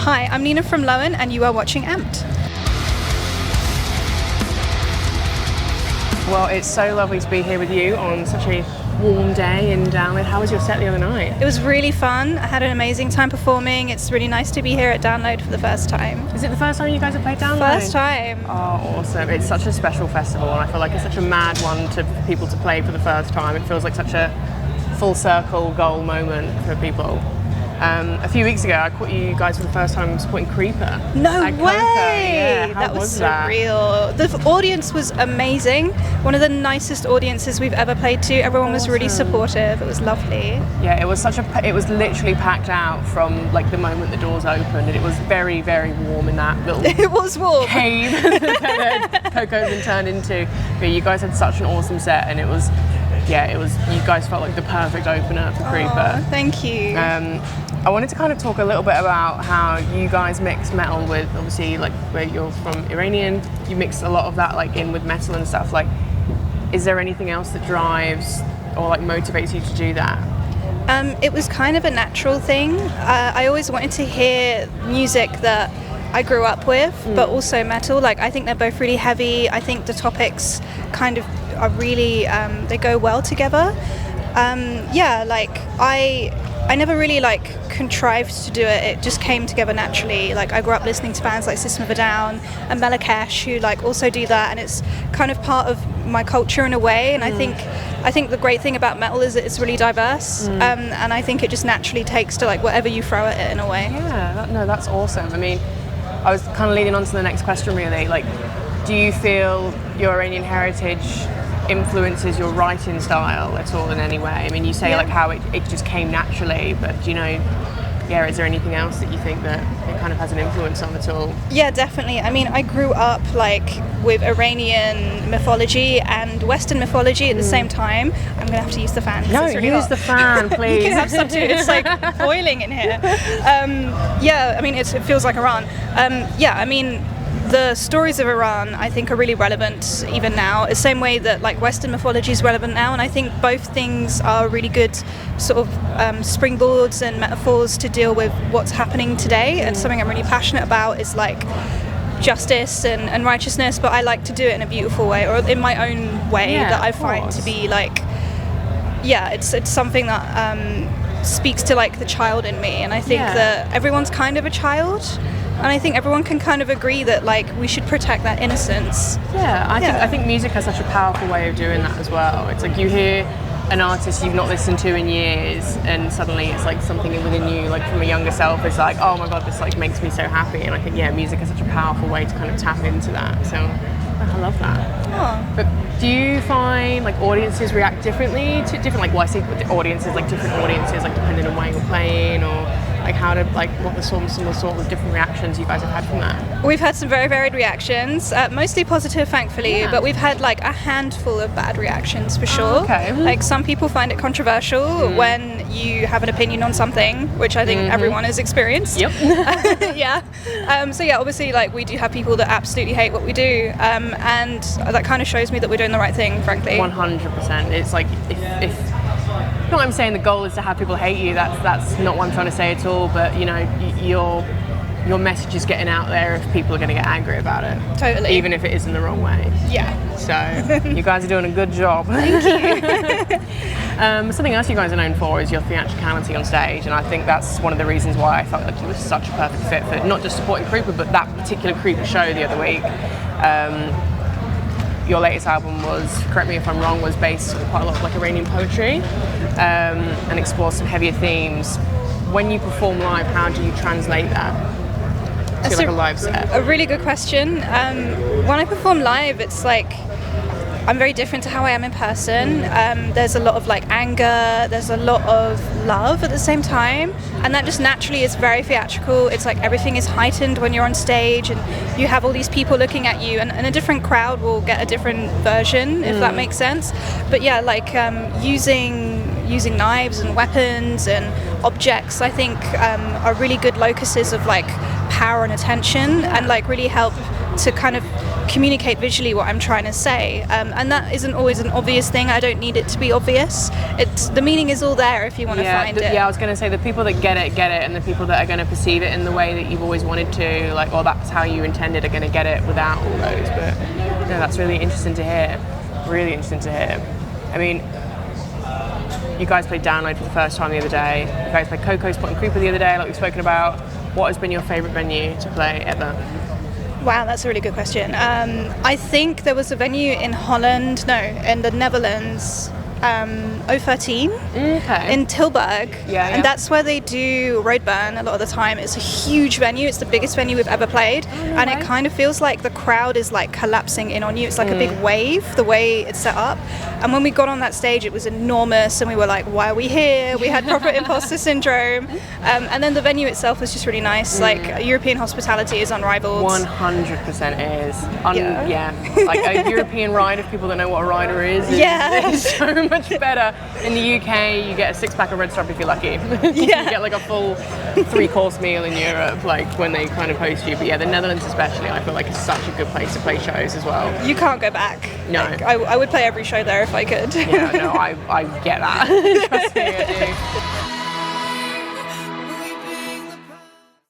Hi, I'm Nina from Lowen, and you are watching Amped. Well, it's so lovely to be here with you on such a warm day in Download. How was your set the other night? It was really fun. I had an amazing time performing. It's really nice to be here at Download for the first time. Is it the first time you guys have played Download? First time. Oh, awesome. It's such a special festival, and I feel like it's such a mad one for people to play for the first time. It feels like such a full circle goal moment for people. A few weeks ago, I caught you guys for the first time supporting Creeper. No way! Yeah, that was surreal. The audience was amazing. One of the nicest audiences we've ever played to. Everyone was really supportive. It was lovely. Yeah, it was it was literally packed out from like the moment the doors opened, and it was very, very warm in that little it was warm. cave that Coco's been turned into. But you guys had such an awesome set, and it was. You guys felt like the perfect opener for Creeper. Thank you. I wanted to kind of talk a little bit about how you guys mix metal with, obviously, like where you're from, Iranian. You mix a lot of that like in with metal and stuff. Like, is there anything else that drives or like motivates you to do that? It was kind of a natural thing. I always wanted to hear music that I grew up with, but also metal. Like, I think they're both really heavy. I think the topics kind of are really, they go well together. I never really like contrived to do it. It just came together naturally. Like, I grew up listening to bands like System of a Down and Malakesh, who like also do that, and it's kind of part of my culture in a way. And I think the great thing about metal is that it's really diverse, and I think it just naturally takes to like whatever you throw at it in a way. Yeah, that's awesome. I mean, I was kind of leading on to the next question really. Like, do you feel your Iranian heritage influences your writing style at all in any way? I mean, you say like how it just came naturally, but do you know, is there anything else that you think that it kind of has an influence on at all? Yeah, definitely. I mean, I grew up like with Iranian mythology and Western mythology at the same time. I'm gonna have to use the fan. No, it's really use hot. the fan, please. You can have some too. It's like boiling in here. I mean, it feels like Iran. I mean, the stories of Iran, I think, are really relevant even now, the same way that like Western mythology is relevant now, and I think both things are really good sort of springboards and metaphors to deal with what's happening today. And something I'm really passionate about is like justice and righteousness, but I like to do it in a beautiful way, or in my own way, that I find to be like, it's something that speaks to like the child in me, and I think that everyone's kind of a child. And I think everyone can kind of agree that like we should protect that innocence. I think music has such a powerful way of doing that as well. It's like you hear an artist you've not listened to in years, and suddenly it's like something within you, like from a younger self, is like, oh my god, this like makes me so happy. And I think music is such a powerful way to kind of tap into that. So I love that. Oh. But do you find like audiences react differently to different, like, well, I see with the audiences, like different audiences, like depending on where you're playing, or like how to like what the some sort of different reactions you guys have had from that? We've had some very varied reactions, mostly positive, thankfully, but we've had like a handful of bad reactions for sure. Like, some people find it controversial when you have an opinion on something, which I think everyone has experienced. Yep. Obviously, like, we do have people that absolutely hate what we do, and that kind of shows me that we're doing the right thing, frankly. 100%. It's like if not, I'm saying the goal is to have people hate you. That's not what I'm trying to say at all. But you know, your message is getting out there if people are going to get angry about it. Totally. Even if it is in the wrong way. Yeah. So you guys are doing a good job. Thank you. Something else you guys are known for is your theatricality on stage, and I think that's one of the reasons why I felt like you were such a perfect fit for not just supporting Creeper, but that particular Creeper show the other week. Your latest album was, correct me if I'm wrong, was based on quite a lot of like Iranian poetry, and explores some heavier themes. When you perform live, how do you translate that to like a live set? A really good question. When I perform live, it's like I'm very different to how I am in person. There's a lot of like anger, there's a lot of love at the same time, and that just naturally is very theatrical. It's like everything is heightened when you're on stage, and you have all these people looking at you, and a different crowd will get a different version, if that makes sense. But using knives and weapons and objects, I think, are really good locuses of like power and attention, and like really help to kind of communicate visually what I'm trying to say, and that isn't always an obvious thing. I don't need it to be obvious. The meaning is all there if you want to find it. Yeah, I was going to say the people that get it, and the people that are going to perceive it in the way that you've always wanted to, like, or that's how you intended, are going to get it without all those. But no, that's really interesting to hear. Really interesting to hear. I mean, you guys played Download for the first time the other day. You guys played Coco's Pot and Creeper the other day, like we've spoken about. What has been your favourite venue to play ever? Wow, that's a really good question. I think there was a venue in in the Netherlands, 013 in Tilburg, and that's where they do Roadburn a lot of the time. It's a huge venue. It's the biggest venue we've ever played, and it kind of feels like the crowd is like collapsing in on you. It's like a big wave, the way it's set up. And when we got on that stage, it was enormous, and we were like, why are we here? We had proper imposter syndrome. And then the venue itself was just really nice. Like, European hospitality is unrivaled. 100% is. Like a European ride, if people don't know what a rider is so much better. In the UK, you get a 6-pack of Red Stripe if you're lucky. You get like a full 3-course meal in Europe, like when they kind of host you. But yeah, the Netherlands especially, I feel like is such a good place to play shows as well. You can't go back. No. Like, I would play every show there if I could. Yeah, no, I get that. Trust me, I do.